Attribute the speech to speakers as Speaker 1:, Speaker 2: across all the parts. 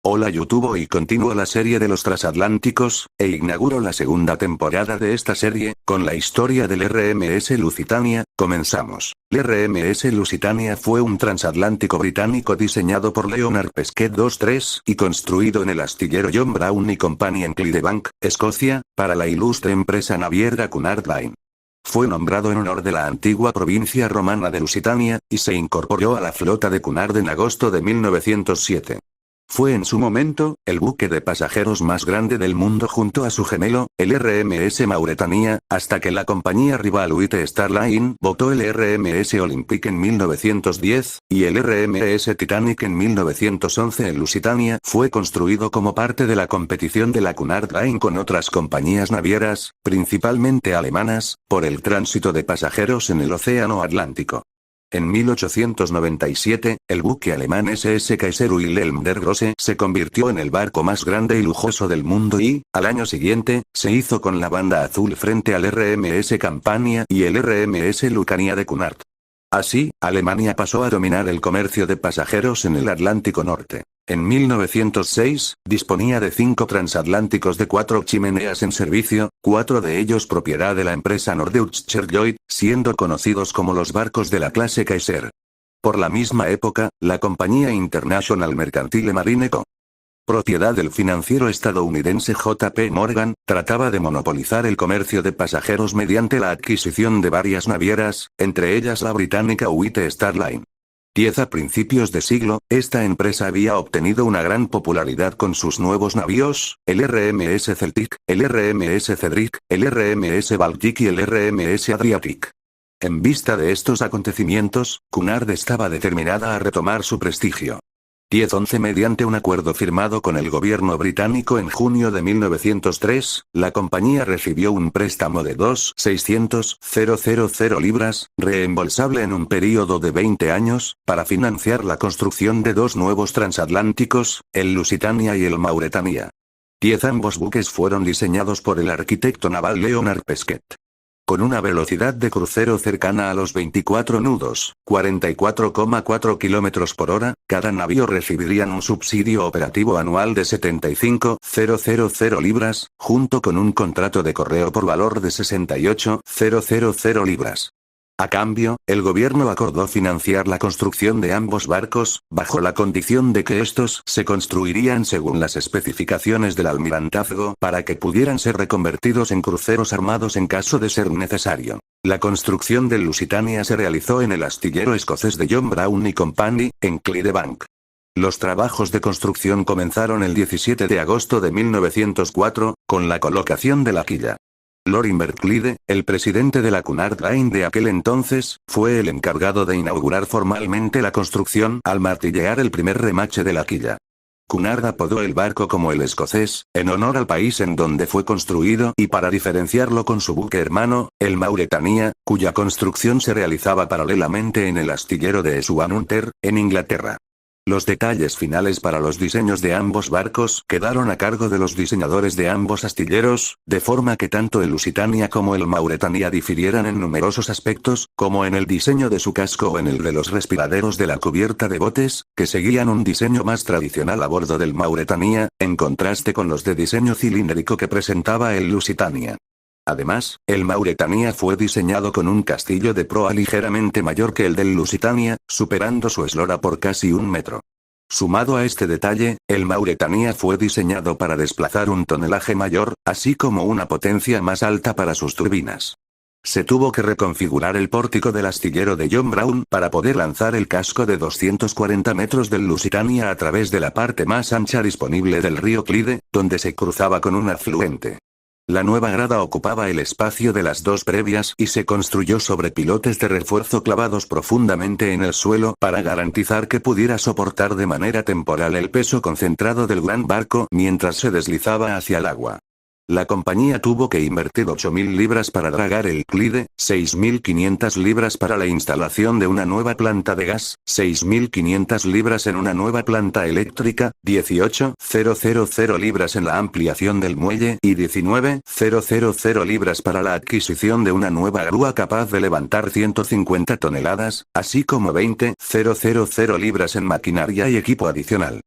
Speaker 1: Hola YouTube, hoy continúo la serie de los transatlánticos, e inauguro la segunda temporada de esta serie, con la historia del RMS Lusitania. Comenzamos. El RMS Lusitania fue un transatlántico británico diseñado por Leonard Pesquet 23 y construido en el astillero John Brown y Company en Clydebank, Escocia, para la ilustre empresa naviera Cunard Line. Fue nombrado en honor de la antigua provincia romana de Lusitania, y se incorporó a la flota de Cunard en agosto de 1907. Fue en su momento, el buque de pasajeros más grande del mundo junto a su gemelo, el RMS Mauretania, hasta que la compañía rival White Star Line botó el RMS Olympic en 1910, y el RMS Titanic en 1911. El Lusitania fue construido como parte de la competición de la Cunard Line con otras compañías navieras, principalmente alemanas, por el tránsito de pasajeros en el Océano Atlántico. En 1897, el buque alemán SS Kaiser Wilhelm der Grosse se convirtió en el barco más grande y lujoso del mundo y, al año siguiente, se hizo con la banda azul frente al RMS Campania y el RMS Lucania de Cunard. Así, Alemania pasó a dominar el comercio de pasajeros en el Atlántico Norte. En 1906, disponía de 5 transatlánticos de 4 chimeneas en servicio, 4 de ellos propiedad de la empresa Norddeutscher Lloyd, siendo conocidos como los barcos de la clase Kaiser. Por la misma época, la compañía International Mercantile Marine Co., propiedad del financiero estadounidense JP Morgan, trataba de monopolizar el comercio de pasajeros mediante la adquisición de varias navieras, entre ellas la británica White Star Line. A principios de siglo, esta empresa había obtenido una gran popularidad con sus nuevos navíos, el RMS Celtic, el RMS Cedric, el RMS Baltic y el RMS Adriatic. En vista de estos acontecimientos, Cunard estaba determinada a retomar su prestigio. 11 Mediante un acuerdo firmado con el gobierno británico en junio de 1903, la compañía recibió un préstamo de 2.600.000 libras, reembolsable en un período de 20 años, para financiar la construcción de 2 nuevos transatlánticos, el Lusitania y el Mauretania. Ambos buques fueron diseñados por el arquitecto naval Leonard Pesquet. Con una velocidad de crucero cercana a los 24 nudos, 44,4 km por hora, cada navío recibirían un subsidio operativo anual de 75.000 libras, junto con un contrato de correo por valor de 68.000 libras. A cambio, el gobierno acordó financiar la construcción de ambos barcos, bajo la condición de que estos se construirían según las especificaciones del almirantazgo para que pudieran ser reconvertidos en cruceros armados en caso de ser necesario. La construcción del Lusitania se realizó en el astillero escocés de John Brown y Company, en Clydebank. Los trabajos de construcción comenzaron el 17 de agosto de 1904, con la colocación de la quilla. Lorimer Clyde, el presidente de la Cunard Line de aquel entonces, fue el encargado de inaugurar formalmente la construcción al martillear el primer remache de la quilla. Cunard apodó el barco como el escocés, en honor al país en donde fue construido y para diferenciarlo con su buque hermano, el Mauretania, cuya construcción se realizaba paralelamente en el astillero de Swan-Hunter, en Inglaterra. Los detalles finales para los diseños de ambos barcos quedaron a cargo de los diseñadores de ambos astilleros, de forma que tanto el Lusitania como el Mauretania difirieran en numerosos aspectos, como en el diseño de su casco o en el de los respiraderos de la cubierta de botes, que seguían un diseño más tradicional a bordo del Mauretania, en contraste con los de diseño cilíndrico que presentaba el Lusitania. Además, el Mauretania fue diseñado con un castillo de proa ligeramente mayor que el del Lusitania, superando su eslora por casi 1 metro. Sumado a este detalle, el Mauretania fue diseñado para desplazar un tonelaje mayor, así como una potencia más alta para sus turbinas. Se tuvo que reconfigurar el pórtico del astillero de John Brown para poder lanzar el casco de 240 metros del Lusitania a través de la parte más ancha disponible del río Clyde, donde se cruzaba con un afluente. La nueva grada ocupaba el espacio de las 2 previas y se construyó sobre pilotes de refuerzo clavados profundamente en el suelo para garantizar que pudiera soportar de manera temporal el peso concentrado del gran barco mientras se deslizaba hacia el agua. La compañía tuvo que invertir 8.000 libras para dragar el Clyde, 6.500 libras para la instalación de una nueva planta de gas, 6.500 libras en una nueva planta eléctrica, 18.000 libras en la ampliación del muelle y 19.000 libras para la adquisición de una nueva grúa capaz de levantar 150 toneladas, así como 20.000 libras en maquinaria y equipo adicional.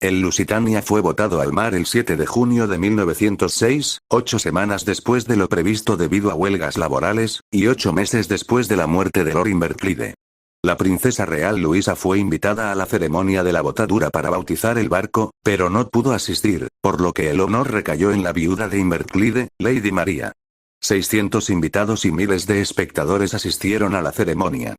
Speaker 1: El Lusitania fue botado al mar el 7 de junio de 1906, 8 semanas después de lo previsto debido a huelgas laborales, y 8 meses después de la muerte de Lord Inverclyde. La princesa real Luisa fue invitada a la ceremonia de la botadura para bautizar el barco, pero no pudo asistir, por lo que el honor recayó en la viuda de Inverclyde, Lady María. 600 invitados y miles de espectadores asistieron a la ceremonia.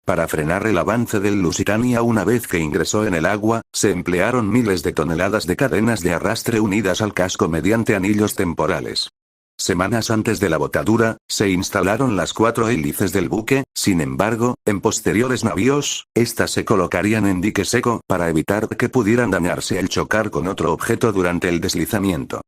Speaker 1: Para frenar el avance del Lusitania una vez que ingresó en el agua, se emplearon miles de toneladas de cadenas de arrastre unidas al casco mediante anillos temporales. Semanas antes de la botadura, se instalaron las 4 hélices del buque, sin embargo, en posteriores navíos, estas se colocarían en dique seco para evitar que pudieran dañarse al chocar con otro objeto durante el deslizamiento.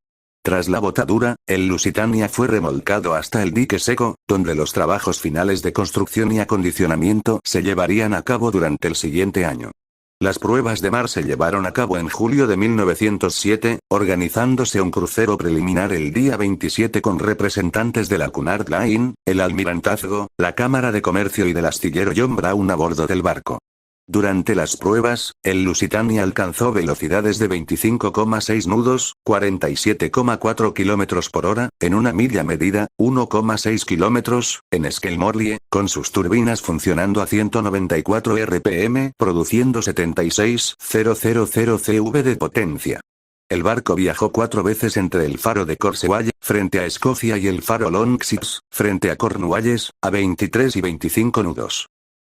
Speaker 1: Tras la botadura, el Lusitania fue remolcado hasta el dique seco, donde los trabajos finales de construcción y acondicionamiento se llevarían a cabo durante el siguiente año. Las pruebas de mar se llevaron a cabo en julio de 1907, organizándose un crucero preliminar el día 27 con representantes de la Cunard Line, el Almirantazgo, la Cámara de Comercio y del astillero John Brown a bordo del barco. Durante las pruebas, el Lusitania alcanzó velocidades de 25,6 nudos, 47,4 km por hora, en una milla medida, 1,6 km, en Skelmorlie, con sus turbinas funcionando a 194 RPM, produciendo 76,000 CV de potencia. El barco viajó 4 veces entre el faro de Corsewall, frente a Escocia y el faro Longseas, frente a Cornualles, a 23 y 25 nudos.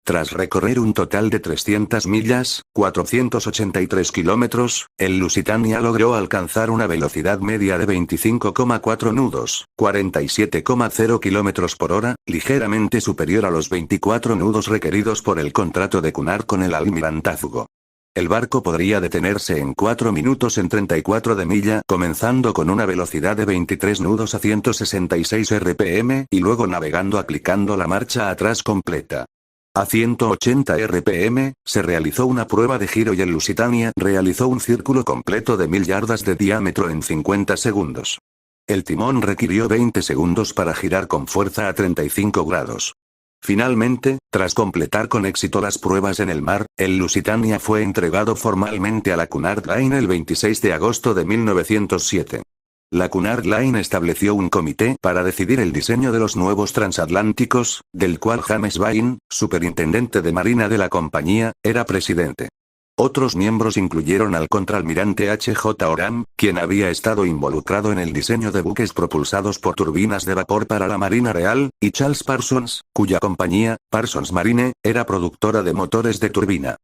Speaker 1: Tras recorrer un total de 300 millas, 483 kilómetros, el Lusitania logró alcanzar una velocidad media de 25,4 nudos, 47,0 kilómetros por hora, ligeramente superior a los 24 nudos requeridos por el contrato de Cunard con el Almirantazgo. El barco podría detenerse en 4 minutos en 34 de milla, comenzando con una velocidad de 23 nudos a 166 RPM y luego navegando aplicando la marcha atrás completa. A 180 RPM, se realizó una prueba de giro y el Lusitania realizó un círculo completo de 1000 yardas de diámetro en 50 segundos. El timón requirió 20 segundos para girar con fuerza a 35 grados. Finalmente, tras completar con éxito las pruebas en el mar, el Lusitania fue entregado formalmente a la Cunard Line el 26 de agosto de 1907. La Cunard Line estableció un comité para decidir el diseño de los nuevos transatlánticos, del cual James Bain, superintendente de marina de la compañía, era presidente. Otros miembros incluyeron al contraalmirante H.J. Oram, quien había estado involucrado en el diseño de buques propulsados por turbinas de vapor para la Marina Real, y Charles Parsons, cuya compañía, Parsons Marine, era productora de motores de turbina.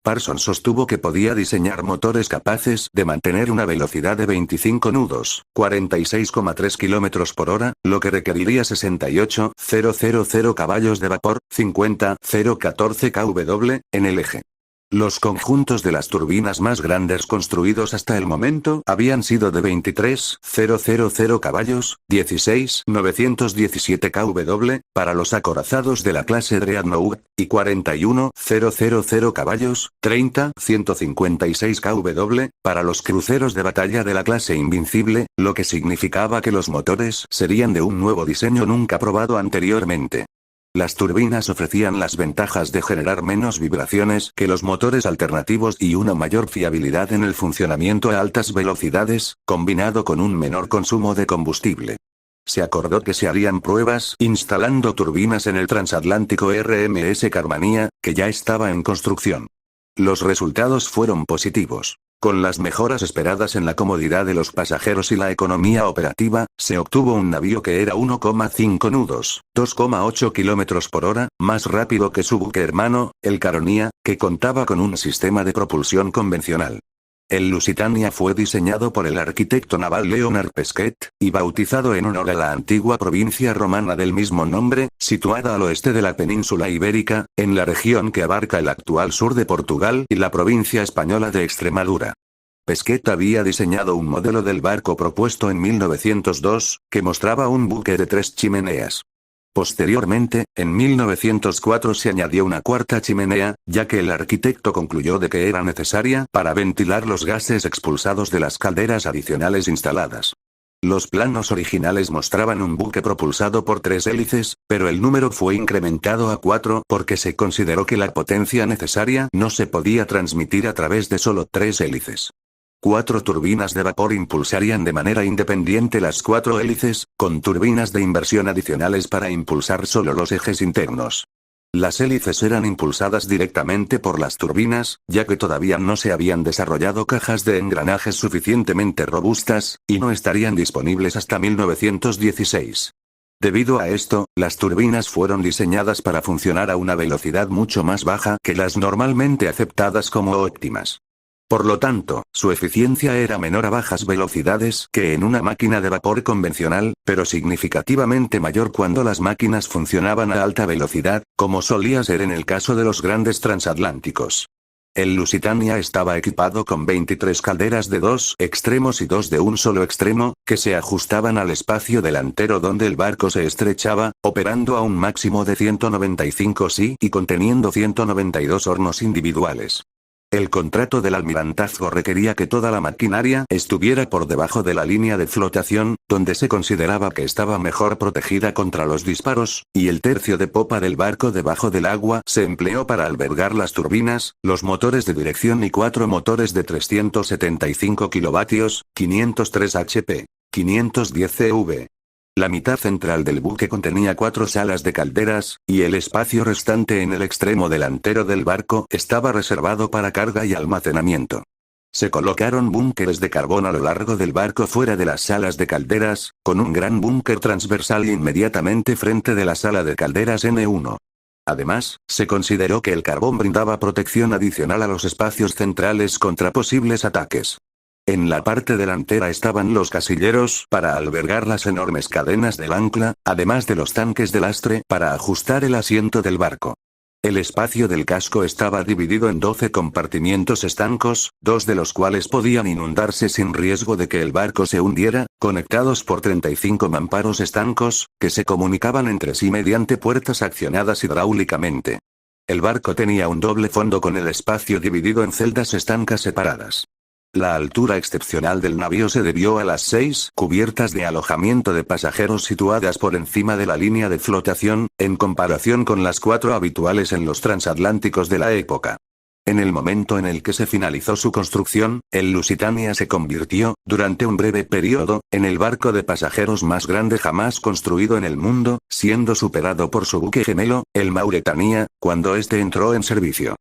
Speaker 1: Parsons sostuvo que podía diseñar motores capaces de mantener una velocidad de 25 nudos, 46,3 km por hora, lo que requeriría 68,000 caballos de vapor, 50,014 kW, en el eje. Los conjuntos de las turbinas más grandes construidos hasta el momento habían sido de 23,000 caballos, 16,917 kW, para los acorazados de la clase Dreadnought, y 41,000 caballos, 30,156 kW, para los cruceros de batalla de la clase Invincible, lo que significaba que los motores serían de un nuevo diseño nunca probado anteriormente. Las turbinas ofrecían las ventajas de generar menos vibraciones que los motores alternativos y una mayor fiabilidad en el funcionamiento a altas velocidades, combinado con un menor consumo de combustible. Se acordó que se harían pruebas instalando turbinas en el transatlántico RMS Carmania, que ya estaba en construcción. Los resultados fueron positivos. Con las mejoras esperadas en la comodidad de los pasajeros y la economía operativa, se obtuvo un navío que era 1,5 nudos, 2,8 km por hora, más rápido que su buque hermano, el Caronia, que contaba con un sistema de propulsión convencional. El Lusitania fue diseñado por el arquitecto naval Leonard Pesquet, y bautizado en honor a la antigua provincia romana del mismo nombre, situada al oeste de la península ibérica, en la región que abarca el actual sur de Portugal y la provincia española de Extremadura. Pesquet había diseñado un modelo del barco propuesto en 1902, que mostraba un buque de 3 chimeneas. Posteriormente, en 1904 se añadió una cuarta chimenea, ya que el arquitecto concluyó de que era necesaria para ventilar los gases expulsados de las calderas adicionales instaladas. Los planos originales mostraban un buque propulsado por 3 hélices, pero el número fue incrementado a 4 porque se consideró que la potencia necesaria no se podía transmitir a través de solo 3 hélices. 4 turbinas de vapor impulsarían de manera independiente las 4 hélices, con turbinas de inversión adicionales para impulsar solo los ejes internos. Las hélices eran impulsadas directamente por las turbinas, ya que todavía no se habían desarrollado cajas de engranajes suficientemente robustas, y no estarían disponibles hasta 1916. Debido a esto, las turbinas fueron diseñadas para funcionar a una velocidad mucho más baja que las normalmente aceptadas como óptimas. Por lo tanto, su eficiencia era menor a bajas velocidades que en una máquina de vapor convencional, pero significativamente mayor cuando las máquinas funcionaban a alta velocidad, como solía ser en el caso de los grandes transatlánticos. El Lusitania estaba equipado con 23 calderas de 2 extremos y 2 de un solo extremo, que se ajustaban al espacio delantero donde el barco se estrechaba, operando a un máximo de 195 psi y conteniendo 192 hornos individuales. El contrato del almirantazgo requería que toda la maquinaria estuviera por debajo de la línea de flotación, donde se consideraba que estaba mejor protegida contra los disparos, y el tercio de popa del barco debajo del agua se empleó para albergar las turbinas, los motores de dirección y 4 motores de 375 kilovatios, 503 HP, 510 CV. La mitad central del buque contenía 4 salas de calderas, y el espacio restante en el extremo delantero del barco estaba reservado para carga y almacenamiento. Se colocaron búnkeres de carbón a lo largo del barco fuera de las salas de calderas, con un gran búnker transversal inmediatamente frente de la sala de calderas N1. Además, se consideró que el carbón brindaba protección adicional a los espacios centrales contra posibles ataques. En la parte delantera estaban los casilleros para albergar las enormes cadenas del ancla, además de los tanques de lastre para ajustar el asiento del barco. El espacio del casco estaba dividido en 12 compartimientos estancos, 2 de los cuales podían inundarse sin riesgo de que el barco se hundiera, conectados por 35 mamparos estancos, que se comunicaban entre sí mediante puertas accionadas hidráulicamente. El barco tenía un doble fondo con el espacio dividido en celdas estancas separadas. La altura excepcional del navío se debió a las 6 cubiertas de alojamiento de pasajeros situadas por encima de la línea de flotación, en comparación con las 4 habituales en los transatlánticos de la época. En el momento en el que se finalizó su construcción, el Lusitania se convirtió, durante un breve periodo, en el barco de pasajeros más grande jamás construido en el mundo, siendo superado por su buque gemelo, el Mauretania, cuando este entró en servicio.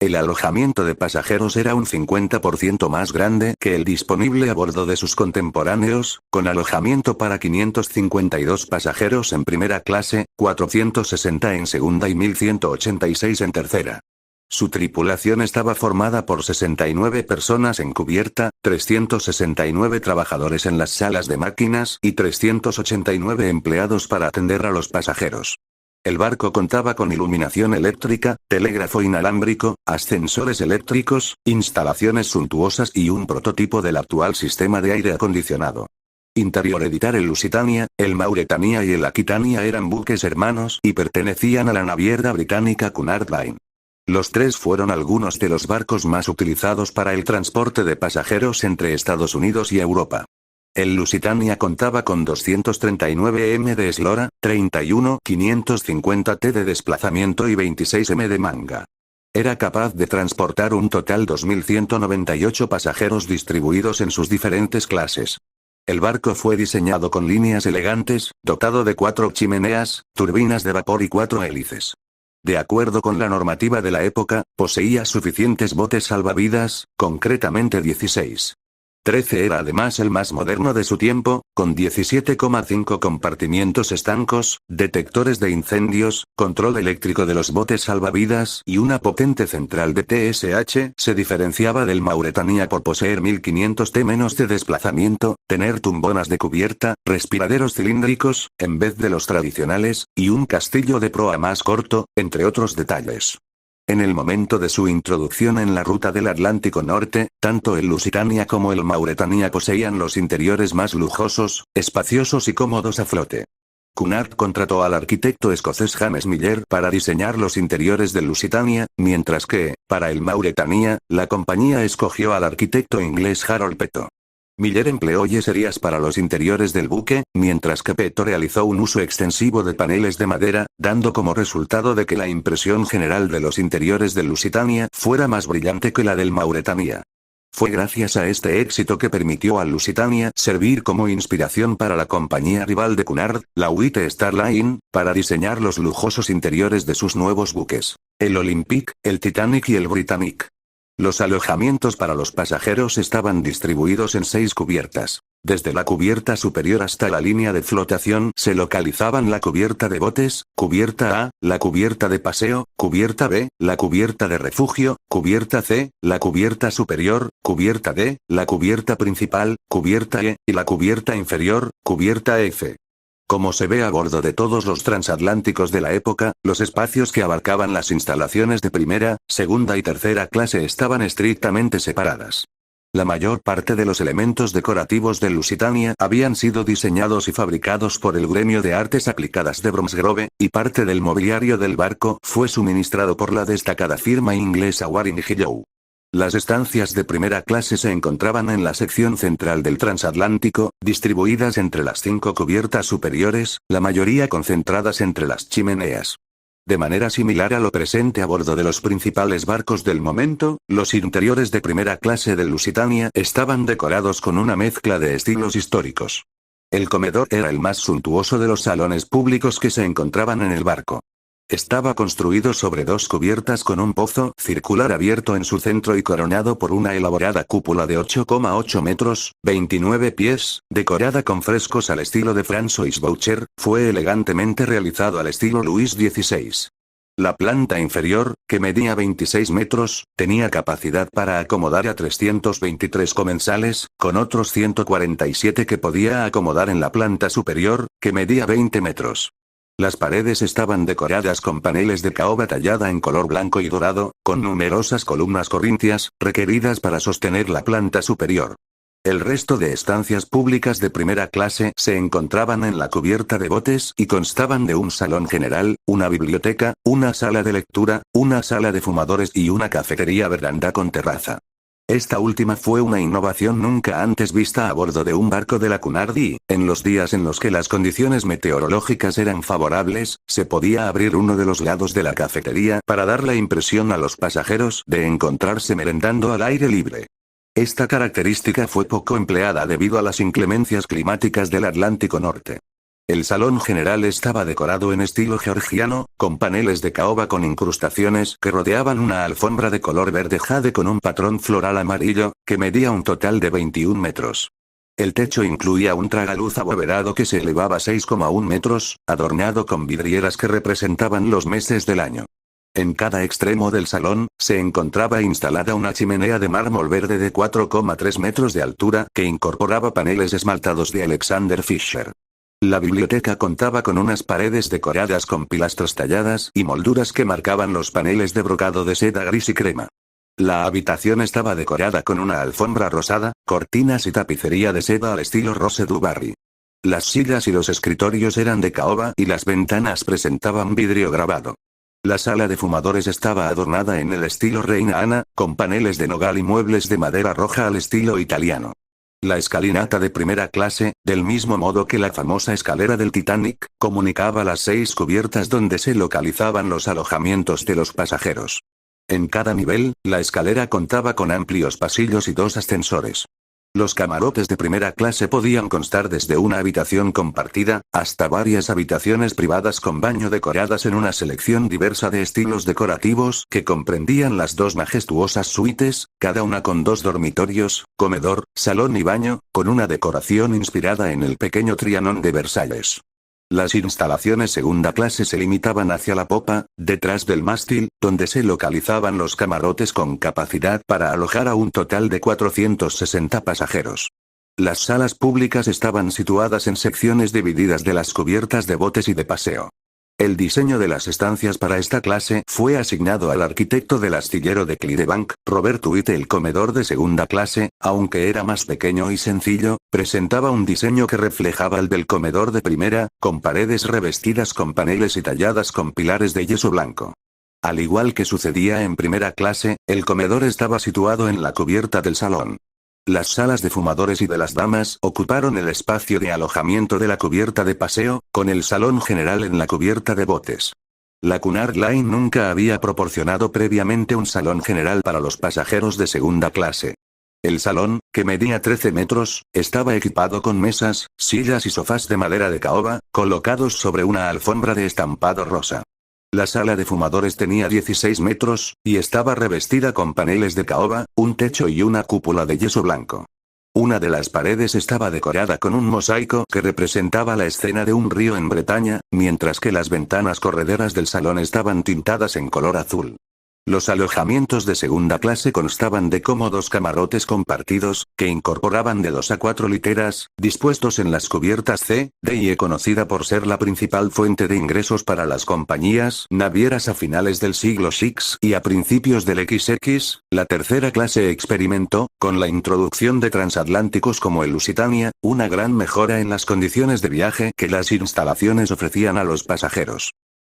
Speaker 1: El alojamiento de pasajeros era un 50% más grande que el disponible a bordo de sus contemporáneos, con alojamiento para 552 pasajeros en primera clase, 460 en segunda y 1186 en tercera. Su tripulación estaba formada por 69 personas en cubierta, 369 trabajadores en las salas de máquinas y 389 empleados para atender a los pasajeros. El barco contaba con iluminación eléctrica, telégrafo inalámbrico, ascensores eléctricos, instalaciones suntuosas y un prototipo del actual sistema de aire acondicionado. Interior editar el Lusitania, el Mauretania y el Aquitania eran buques hermanos y pertenecían a la naviera británica Cunard Line. Los 3 fueron algunos de los barcos más utilizados para el transporte de pasajeros entre Estados Unidos y Europa. El Lusitania contaba con 239 m de eslora, 31 550 t de desplazamiento y 26 m de manga. Era capaz de transportar un total 2.198 pasajeros distribuidos en sus diferentes clases. El barco fue diseñado con líneas elegantes, dotado de 4 chimeneas, turbinas de vapor y 4 hélices. De acuerdo con la normativa de la época, poseía suficientes botes salvavidas, concretamente 16. 13 era además el más moderno de su tiempo, con 17,5 compartimientos estancos, detectores de incendios, control eléctrico de los botes salvavidas y una potente central de TSH. Se diferenciaba del Mauretania por poseer 1500 t menos de desplazamiento, tener tumbonas de cubierta, respiraderos cilíndricos, en vez de los tradicionales, y un castillo de proa más corto, entre otros detalles. En el momento de su introducción en la ruta del Atlántico Norte, tanto el Lusitania como el Mauretania poseían los interiores más lujosos, espaciosos y cómodos a flote. Cunard contrató al arquitecto escocés James Miller para diseñar los interiores del Lusitania, mientras que, para el Mauretania, la compañía escogió al arquitecto inglés Harold Peto. Miller empleó yeserías para los interiores del buque, mientras que Peto realizó un uso extensivo de paneles de madera, dando como resultado de que la impresión general de los interiores del Lusitania fuera más brillante que la del Mauretania. Fue gracias a este éxito que permitió a Lusitania servir como inspiración para la compañía rival de Cunard, la White Star Line, para diseñar los lujosos interiores de sus nuevos buques, el Olympic, el Titanic y el Britannic. Los alojamientos para los pasajeros estaban distribuidos en 6 cubiertas. Desde la cubierta superior hasta la línea de flotación se localizaban la cubierta de botes, cubierta A, la cubierta de paseo, cubierta B, la cubierta de refugio, cubierta C, la cubierta superior, cubierta D, la cubierta principal, cubierta E, y la cubierta inferior, cubierta F. Como se ve a bordo de todos los transatlánticos de la época, los espacios que abarcaban las instalaciones de primera, segunda y tercera clase estaban estrictamente separadas. La mayor parte de los elementos decorativos del Lusitania habían sido diseñados y fabricados por el Gremio de Artes Aplicadas de Bromsgrove, y parte del mobiliario del barco fue suministrado por la destacada firma inglesa Waring Hillow. Las estancias de primera clase se encontraban en la sección central del transatlántico, distribuidas entre las 5 cubiertas superiores, la mayoría concentradas entre las chimeneas. De manera similar a lo presente a bordo de los principales barcos del momento, los interiores de primera clase del Lusitania estaban decorados con una mezcla de estilos históricos. El comedor era el más suntuoso de los salones públicos que se encontraban en el barco. Estaba construido sobre 2 cubiertas con un pozo circular abierto en su centro y coronado por una elaborada cúpula de 8,8 metros, 29 pies, decorada con frescos al estilo de Francois Boucher, fue elegantemente realizado al estilo Luis XVI. La planta inferior, que medía 26 metros, tenía capacidad para acomodar a 323 comensales, con otros 147 que podía acomodar en la planta superior, que medía 20 metros. Las paredes estaban decoradas con paneles de caoba tallada en color blanco y dorado, con numerosas columnas corintias, requeridas para sostener la planta superior. El resto de estancias públicas de primera clase se encontraban en la cubierta de botes y constaban de un salón general, una biblioteca, una sala de lectura, una sala de fumadores y una cafetería veranda con terraza. Esta última fue una innovación nunca antes vista a bordo de un barco de la Cunard y, en los días en los que las condiciones meteorológicas eran favorables, se podía abrir uno de los lados de la cafetería para dar la impresión a los pasajeros de encontrarse merendando al aire libre. Esta característica fue poco empleada debido a las inclemencias climáticas del Atlántico Norte. El salón general estaba decorado en estilo georgiano, con paneles de caoba con incrustaciones que rodeaban una alfombra de color verde jade con un patrón floral amarillo, que medía un total de 21 metros. El techo incluía un tragaluz abovedado que se elevaba 6,1 metros, adornado con vidrieras que representaban los meses del año. En cada extremo del salón, se encontraba instalada una chimenea de mármol verde de 4,3 metros de altura que incorporaba paneles esmaltados de Alexander Fisher. La biblioteca contaba con unas paredes decoradas con pilastras talladas y molduras que marcaban los paneles de brocado de seda gris y crema. La habitación estaba decorada con una alfombra rosada, cortinas y tapicería de seda al estilo Rose du Barry. Las sillas y los escritorios eran de caoba y las ventanas presentaban vidrio grabado. La sala de fumadores estaba adornada en el estilo Reina Ana, con paneles de nogal y muebles de madera roja al estilo italiano. La escalinata de primera clase, del mismo modo que la famosa escalera del Titanic, comunicaba las 6 cubiertas donde se localizaban los alojamientos de los pasajeros. En cada nivel, la escalera contaba con amplios pasillos y 2 ascensores. Los camarotes de primera clase podían constar desde una habitación compartida, hasta varias habitaciones privadas con baño decoradas en una selección diversa de estilos decorativos que comprendían las 2 majestuosas suites, cada una con 2 dormitorios, comedor, salón y baño, con una decoración inspirada en el pequeño Trianon de Versalles. Las instalaciones segunda clase se limitaban hacia la popa, detrás del mástil, donde se localizaban los camarotes con capacidad para alojar a un total de 460 pasajeros. Las salas públicas estaban situadas en secciones divididas de las cubiertas de botes y de paseo. El diseño de las estancias para esta clase fue asignado al arquitecto del astillero de Clydebank, Robert Witte. El comedor de segunda clase, aunque era más pequeño y sencillo, presentaba un diseño que reflejaba el del comedor de primera, con paredes revestidas con paneles y talladas con pilares de yeso blanco. Al igual que sucedía en primera clase, el comedor estaba situado en la cubierta del salón. Las salas de fumadores y de las damas ocuparon el espacio de alojamiento de la cubierta de paseo, con el salón general en la cubierta de botes. La Cunard Line nunca había proporcionado previamente un salón general para los pasajeros de segunda clase. El salón, que medía 13 metros, estaba equipado con mesas, sillas y sofás de madera de caoba, colocados sobre una alfombra de estampado rosa. La sala de fumadores tenía 16 metros, y estaba revestida con paneles de caoba, un techo y una cúpula de yeso blanco. Una de las paredes estaba decorada con un mosaico que representaba la escena de un río en Bretaña, mientras que las ventanas correderas del salón estaban tintadas en color azul. Los alojamientos de segunda clase constaban de cómodos camarotes compartidos, que incorporaban de 2 a 4 literas, dispuestos en las cubiertas C, D y E, conocida por ser la principal fuente de ingresos para las compañías navieras a finales del siglo X y a principios del XX. La tercera clase experimentó, con la introducción de transatlánticos como el Lusitania, una gran mejora en las condiciones de viaje que las instalaciones ofrecían a los pasajeros.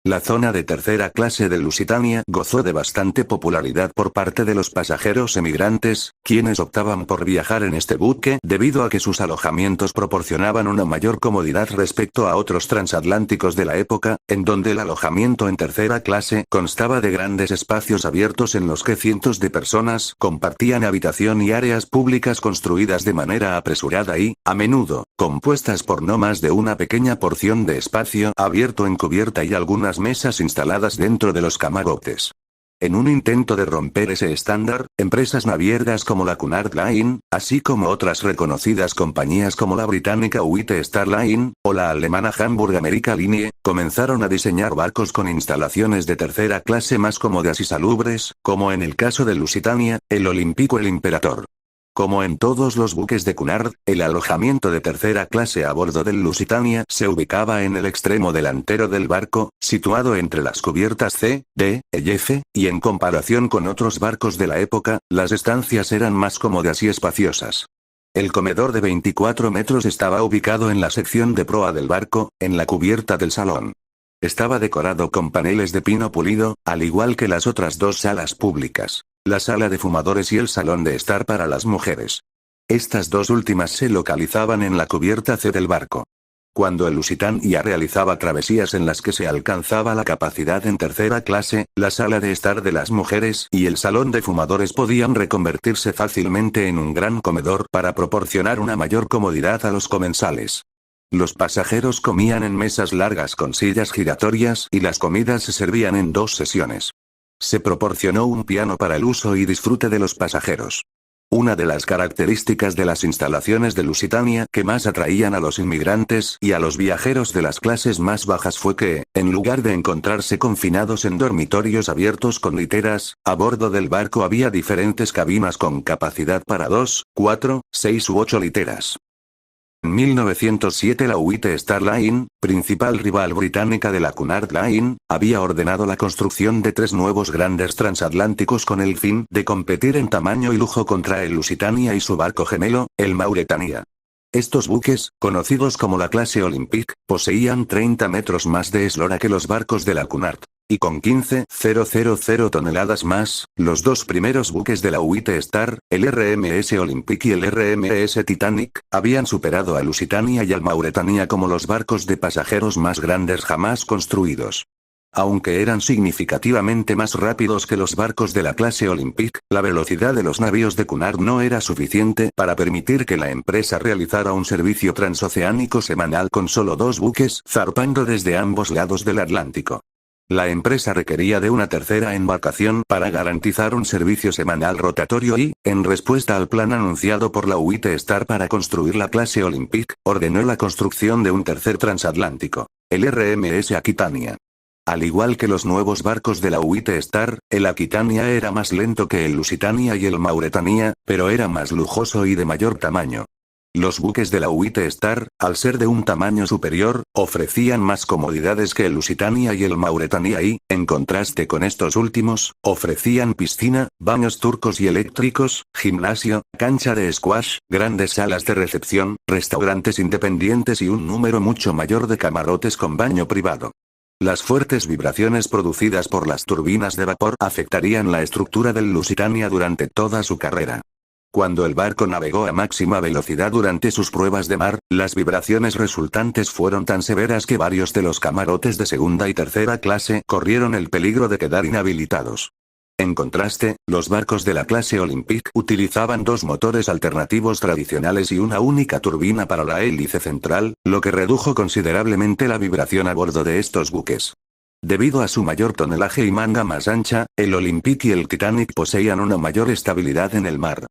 Speaker 1: La zona de tercera clase del Lusitania gozó de bastante popularidad por parte de los pasajeros emigrantes, quienes optaban por viajar en este buque debido a que sus alojamientos proporcionaban una mayor comodidad respecto a otros transatlánticos de la época, en donde el alojamiento en tercera clase constaba de grandes espacios abiertos en los que cientos de personas compartían habitación y áreas públicas construidas de manera apresurada y, a menudo, compuestas por no más de una pequeña porción de espacio abierto en cubierta y algunas mesas instaladas dentro de los camarotes. En un intento de romper ese estándar, empresas navieras como la Cunard Line, así como otras reconocidas compañías como la británica White Star Line, o la alemana Hamburg America Line, comenzaron a diseñar barcos con instalaciones de tercera clase más cómodas y salubres, como en el caso del Lusitania, el Olympique o el Imperator. Como en todos los buques de Cunard, el alojamiento de tercera clase a bordo del Lusitania se ubicaba en el extremo delantero del barco, situado entre las cubiertas C, D, E y F, y en comparación con otros barcos de la época, las estancias eran más cómodas y espaciosas. El comedor de 24 metros estaba ubicado en la sección de proa del barco, en la cubierta del salón. Estaba decorado con paneles de pino pulido, al igual que las otras dos salas públicas, la sala de fumadores y el salón de estar para las mujeres. Estas dos últimas se localizaban en la cubierta C del barco. Cuando el Lusitania realizaba travesías en las que se alcanzaba la capacidad en tercera clase, la sala de estar de las mujeres y el salón de fumadores podían reconvertirse fácilmente en un gran comedor para proporcionar una mayor comodidad a los comensales. Los pasajeros comían en mesas largas con sillas giratorias y las comidas se servían en 2 sesiones. Se proporcionó un piano para el uso y disfrute de los pasajeros. Una de las características de las instalaciones de Lusitania que más atraían a los inmigrantes y a los viajeros de las clases más bajas fue que, en lugar de encontrarse confinados en dormitorios abiertos con literas, a bordo del barco había diferentes cabinas con capacidad para 2, 4, 6 u 8 literas. En 1907 la White Star Line, principal rival británica de la Cunard Line, había ordenado la construcción de 3 nuevos grandes transatlánticos con el fin de competir en tamaño y lujo contra el Lusitania y su barco gemelo, el Mauretania. Estos buques, conocidos como la clase Olympique, poseían 30 metros más de eslora que los barcos de la Cunard. Y con 15,000 toneladas más, los dos primeros buques de la White Star, el RMS Olympique y el RMS Titanic, habían superado al Lusitania y al Mauretania como los barcos de pasajeros más grandes jamás construidos. Aunque eran significativamente más rápidos que los barcos de la clase Olympique, la velocidad de los navíos de Cunard no era suficiente para permitir que la empresa realizara un servicio transoceánico semanal con solo 2 buques zarpando desde ambos lados del Atlántico. La empresa requería de una tercera embarcación para garantizar un servicio semanal rotatorio y, en respuesta al plan anunciado por la White Star para construir la clase Olympique, ordenó la construcción de un tercer transatlántico, el RMS Aquitania. Al igual que los nuevos barcos de la White Star, el Aquitania era más lento que el Lusitania y el Mauretania, pero era más lujoso y de mayor tamaño. Los buques de la White Star, al ser de un tamaño superior, ofrecían más comodidades que el Lusitania y el Mauretania y, en contraste con estos últimos, ofrecían piscina, baños turcos y eléctricos, gimnasio, cancha de squash, grandes salas de recepción, restaurantes independientes y un número mucho mayor de camarotes con baño privado. Las fuertes vibraciones producidas por las turbinas de vapor afectarían la estructura del Lusitania durante toda su carrera. Cuando el barco navegó a máxima velocidad durante sus pruebas de mar, las vibraciones resultantes fueron tan severas que varios de los camarotes de segunda y tercera clase corrieron el peligro de quedar inhabilitados. En contraste, los barcos de la clase Olympic utilizaban dos motores alternativos tradicionales y una única turbina para la hélice central, lo que redujo considerablemente la vibración a bordo de estos buques. Debido a su mayor tonelaje y manga más ancha, el Olympic y el Titanic poseían una mayor estabilidad en el mar.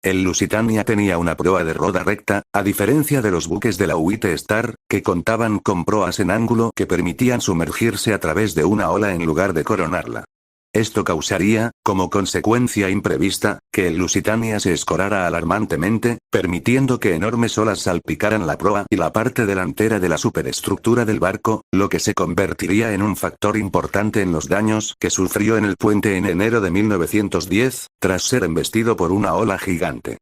Speaker 1: El Lusitania tenía una proa de roda recta, a diferencia de los buques de la White Star, que contaban con proas en ángulo que permitían sumergirse a través de una ola en lugar de coronarla. Esto causaría, como consecuencia imprevista, que el Lusitania se escorara alarmantemente, permitiendo que enormes olas salpicaran la proa y la parte delantera de la superestructura del barco, lo que se convertiría en un factor importante en los daños que sufrió en el puente en enero de 1910, tras ser embestido por una ola gigante.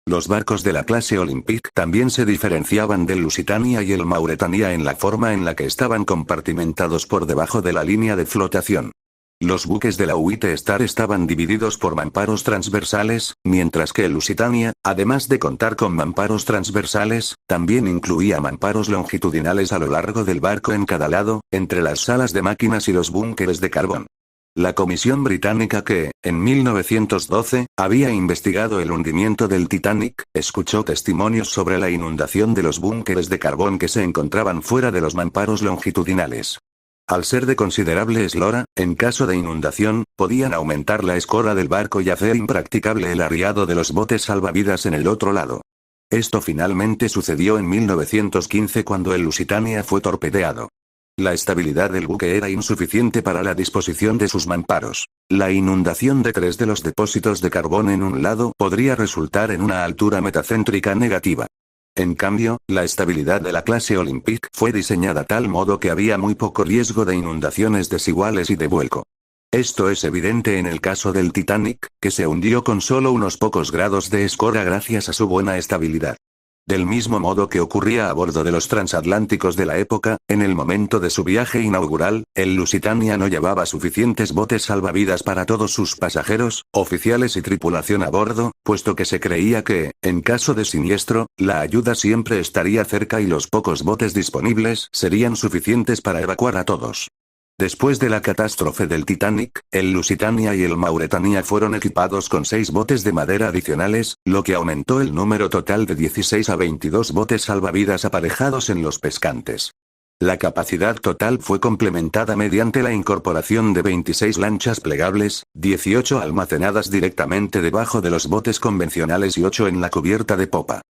Speaker 1: Los barcos de la clase Olympic también se diferenciaban del Lusitania y el Mauretania en la forma en la que estaban compartimentados por debajo de la línea de flotación. Los buques de la White Star estaban divididos por mamparos transversales, mientras que el Lusitania, además de contar con mamparos transversales, también incluía mamparos longitudinales a lo largo del barco en cada lado, entre las salas de máquinas y los búnkeres de carbón. La comisión británica que, en 1912, había investigado el hundimiento del Titanic, escuchó testimonios sobre la inundación de los búnkeres de carbón que se encontraban fuera de los mamparos longitudinales. Al ser de considerable eslora, en caso de inundación, podían aumentar la escora del barco y hacer impracticable el arriado de los botes salvavidas en el otro lado. Esto finalmente sucedió en 1915 cuando el Lusitania fue torpedeado. La estabilidad del buque era insuficiente para la disposición de sus mamparos. La inundación de 3 de los depósitos de carbón en un lado podría resultar en una altura metacéntrica negativa. En cambio, la estabilidad de la clase Olympic fue diseñada tal modo que había muy poco riesgo de inundaciones desiguales y de vuelco. Esto es evidente en el caso del Titanic, que se hundió con solo unos pocos grados de escora gracias a su buena estabilidad. Del mismo modo que ocurría a bordo de los transatlánticos de la época, en el momento de su viaje inaugural, el Lusitania no llevaba suficientes botes salvavidas para todos sus pasajeros, oficiales y tripulación a bordo, puesto que se creía que, en caso de siniestro, la ayuda siempre estaría cerca y los pocos botes disponibles serían suficientes para evacuar a todos. Después de la catástrofe del Titanic, el Lusitania y el Mauretania fueron equipados con 6 botes de madera adicionales, lo que aumentó el número total de 16 a 22 botes salvavidas aparejados en los pescantes. La capacidad total fue complementada mediante la incorporación de 26 lanchas plegables, 18 almacenadas directamente debajo de los botes convencionales y 8 en la cubierta de popa.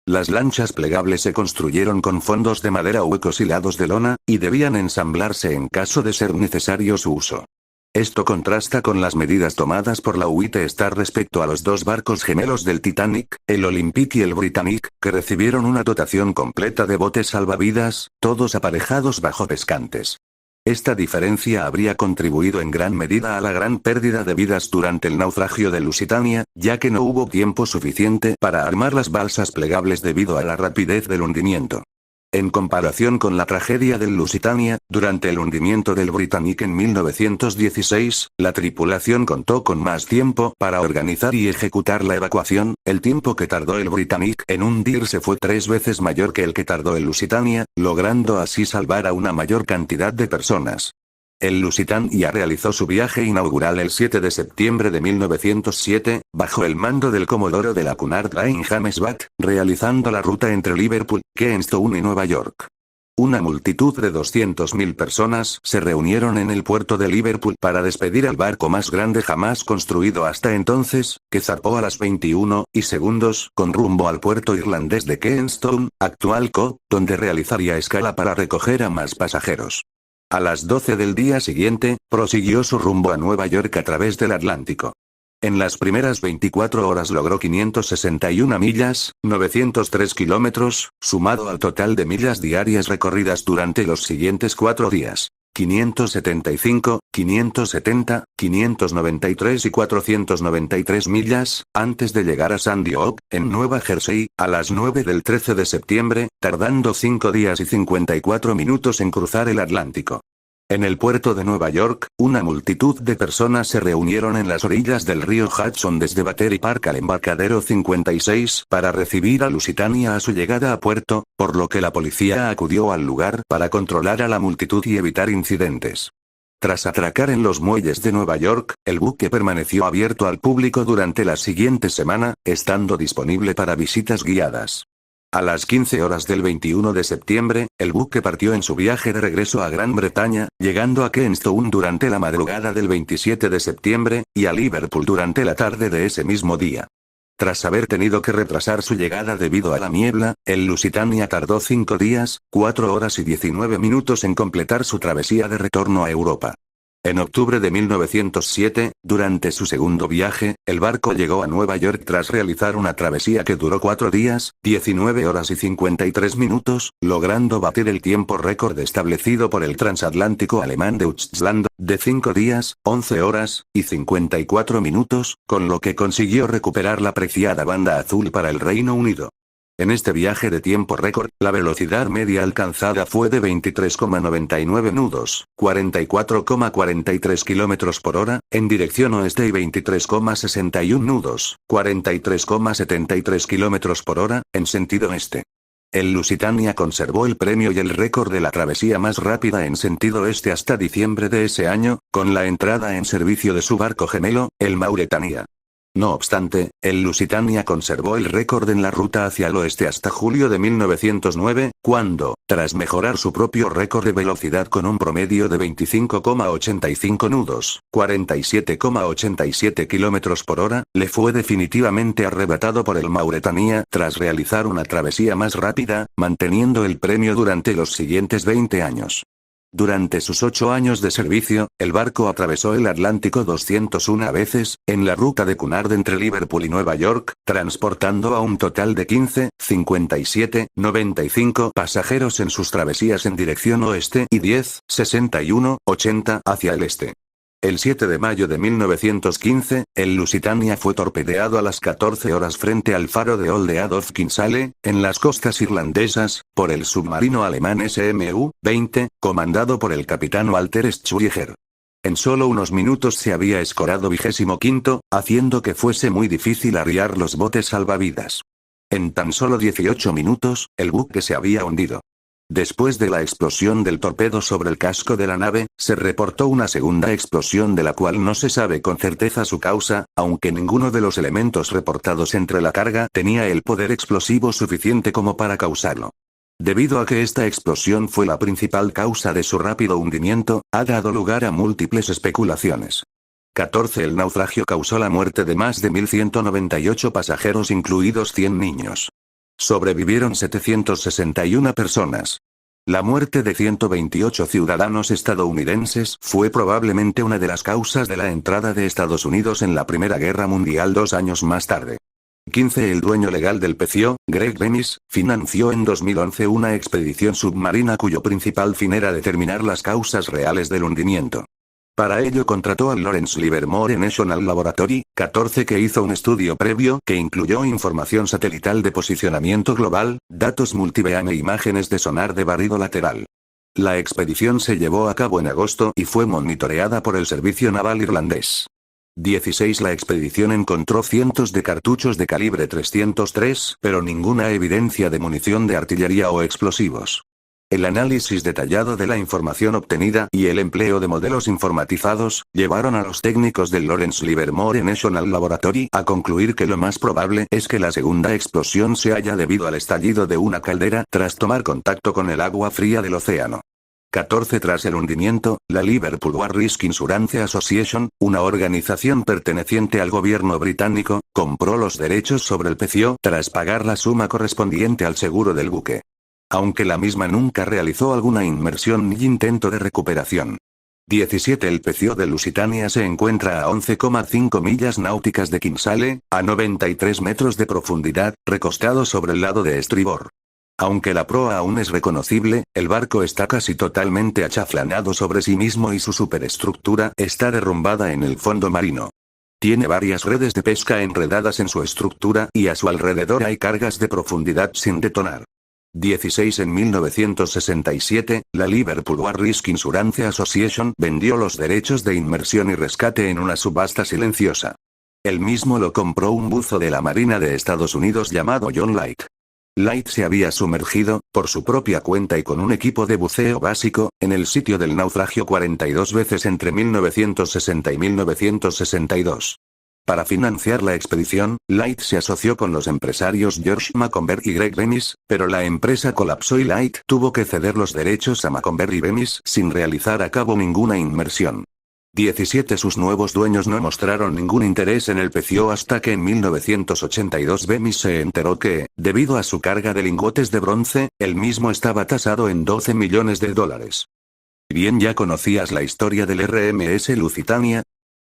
Speaker 1: Las lanchas plegables se construyeron con fondos de madera huecos y lados de lona, y debían ensamblarse en caso de ser necesario su uso. Esto contrasta con las medidas tomadas por la White Star respecto a los 2 barcos gemelos del Titanic, el Olympic y el Britannic, que recibieron una dotación completa de botes salvavidas, todos aparejados bajo pescantes. Esta diferencia habría contribuido en gran medida a la gran pérdida de vidas durante el naufragio del Lusitania, ya que no hubo tiempo suficiente para armar las balsas plegables debido a la rapidez del hundimiento. En comparación con la tragedia del Lusitania, durante el hundimiento del Britannic en 1916, la tripulación contó con más tiempo para organizar y ejecutar la evacuación. El tiempo que tardó el Britannic en hundirse fue 3 veces mayor que el que tardó el Lusitania, logrando así salvar a una mayor cantidad de personas. El Lusitania realizó su viaje inaugural el 7 de septiembre de 1907, bajo el mando del comodoro de la Cunard Line James Watt, realizando la ruta entre Liverpool, Queenstown y Nueva York. Una multitud de 200.000 personas se reunieron en el puerto de Liverpool para despedir al barco más grande jamás construido hasta entonces, que zarpó a las 21:02 con rumbo al puerto irlandés de Queenstown, actual Cove, donde realizaría escala para recoger a más pasajeros. A las 12 del día siguiente, prosiguió su rumbo a Nueva York a través del Atlántico. En las primeras 24 horas logró 561 millas, 903 kilómetros, sumado al total de millas diarias recorridas durante los siguientes 4 días. 575, 570, 593 y 493 millas, antes de llegar a Sandy Hook, en Nueva Jersey, a las 9 del 13 de septiembre, tardando 5 días y 54 minutos en cruzar el Atlántico. En el puerto de Nueva York, una multitud de personas se reunieron en las orillas del río Hudson desde Battery Park al embarcadero 56 para recibir a Lusitania a su llegada a puerto, por lo que la policía acudió al lugar para controlar a la multitud y evitar incidentes. Tras atracar en los muelles de Nueva York, el buque permaneció abierto al público durante la siguiente semana, estando disponible para visitas guiadas. A las 15 horas del 21 de septiembre, el buque partió en su viaje de regreso a Gran Bretaña, llegando a Queenstown durante la madrugada del 27 de septiembre, y a Liverpool durante la tarde de ese mismo día. Tras haber tenido que retrasar su llegada debido a la niebla, el Lusitania tardó 5 días, 4 horas y 19 minutos en completar su travesía de retorno a Europa. En octubre de 1907, durante su segundo viaje, el barco llegó a Nueva York tras realizar una travesía que duró 4 días, 19 horas y 53 minutos, logrando batir el tiempo récord establecido por el transatlántico alemán Deutschland, de 5 días, 11 horas, y 54 minutos, con lo que consiguió recuperar la preciada banda azul para el Reino Unido. En este viaje de tiempo récord, la velocidad media alcanzada fue de 23,99 nudos, 44,43 km por hora, en dirección oeste y 23,61 nudos, 43,73 km por hora, en sentido este. El Lusitania conservó el premio y el récord de la travesía más rápida en sentido este hasta diciembre de ese año, con la entrada en servicio de su barco gemelo, el Mauretania. No obstante, el Lusitania conservó el récord en la ruta hacia el oeste hasta julio de 1909, cuando, tras mejorar su propio récord de velocidad con un promedio de 25,85 nudos, 47,87 km por hora, le fue definitivamente arrebatado por el Mauretania tras realizar una travesía más rápida, manteniendo el premio durante los siguientes 20 años. Durante sus 8 años de servicio, el barco atravesó el Atlántico 201 veces, en la ruta de Cunard entre Liverpool y Nueva York, transportando a un total de 15, 57, 95 pasajeros en sus travesías en dirección oeste y 10, 61, 80 hacia el este. El 7 de mayo de 1915, el Lusitania fue torpedeado a las 14 horas frente al faro de Old Adolf Kinsale, en las costas irlandesas, por el submarino alemán SMU-20, comandado por el capitán Walter Schwieger. En solo unos minutos se había escorado 25º, haciendo que fuese muy difícil arriar los botes salvavidas. En tan solo 18 minutos, el buque se había hundido. Después de la explosión del torpedo sobre el casco de la nave, se reportó una segunda explosión de la cual no se sabe con certeza su causa, aunque ninguno de los elementos reportados entre la carga tenía el poder explosivo suficiente como para causarlo. Debido a que esta explosión fue la principal causa de su rápido hundimiento, ha dado lugar a múltiples especulaciones. 14. El naufragio causó la muerte de más de 1.198 pasajeros incluidos 100 niños. Sobrevivieron 761 personas. La muerte de 128 ciudadanos estadounidenses fue probablemente una de las causas de la entrada de Estados Unidos en la Primera Guerra Mundial 2 años más tarde. 15. El dueño legal del pecio, Greg Bemis, financió en 2011 una expedición submarina cuyo principal fin era determinar las causas reales del hundimiento. Para ello contrató al Lawrence Livermore National Laboratory, 14 que hizo un estudio previo que incluyó información satelital de posicionamiento global, datos multibeam e imágenes de sonar de barrido lateral. La expedición se llevó a cabo en agosto y fue monitoreada por el Servicio Naval Irlandés. 16. La expedición encontró cientos de cartuchos de calibre 303, pero ninguna evidencia de munición de artillería o explosivos. El análisis detallado de la información obtenida y el empleo de modelos informatizados llevaron a los técnicos del Lawrence Livermore National Laboratory a concluir que lo más probable es que la segunda explosión se haya debido al estallido de una caldera tras tomar contacto con el agua fría del océano. 14. Tras el hundimiento, la Liverpool War Risk Insurance Association, una organización perteneciente al gobierno británico, compró los derechos sobre el pecio tras pagar la suma correspondiente al seguro del buque. Aunque la misma nunca realizó alguna inmersión ni intento de recuperación. 17. El pecio de Lusitania se encuentra a 11,5 millas náuticas de Kinsale, a 93 metros de profundidad, recostado sobre el lado de estribor. Aunque la proa aún es reconocible, el barco está casi totalmente achaflanado sobre sí mismo y su superestructura está derrumbada en el fondo marino. Tiene varias redes de pesca enredadas en su estructura y a su alrededor hay cargas de profundidad sin detonar. 16. En 1967, la Liverpool War Risk Insurance Association vendió los derechos de inmersión y rescate en una subasta silenciosa. El mismo lo compró un buzo de la Marina de Estados Unidos llamado John Light. Light se había sumergido, por su propia cuenta y con un equipo de buceo básico, en el sitio del naufragio 42 veces entre 1960 y 1962. Para financiar la expedición, Light se asoció con los empresarios George Macomber y Greg Bemis, pero la empresa colapsó y Light tuvo que ceder los derechos a Macomber y Bemis sin realizar a cabo ninguna inmersión. 17 Sus nuevos dueños no mostraron ningún interés en el pecio hasta que en 1982 Bemis se enteró que, debido a su carga de lingotes de bronce, el mismo estaba tasado en $12 millones. Bien, ya conocías la historia del RMS Lusitania.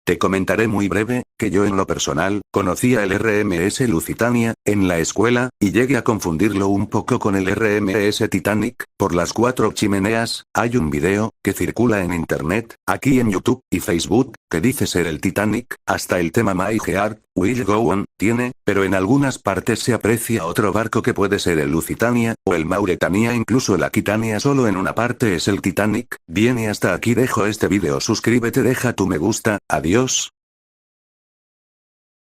Speaker 1: Te comentaré muy breve, que yo en lo personal, conocía el RMS Lusitania, en la escuela, y llegué a confundirlo un poco con el RMS Titanic, por las 4 chimeneas. Hay un video, que circula en internet, aquí en YouTube, y Facebook, que dice ser el Titanic, hasta el tema My Heart Will Go On, tiene, pero en algunas partes se aprecia otro barco que puede ser el Lusitania, o el Mauretania, incluso el Aquitania, solo en una parte es el Titanic. Bien, y hasta aquí dejo este video, suscríbete, deja tu me gusta, adiós.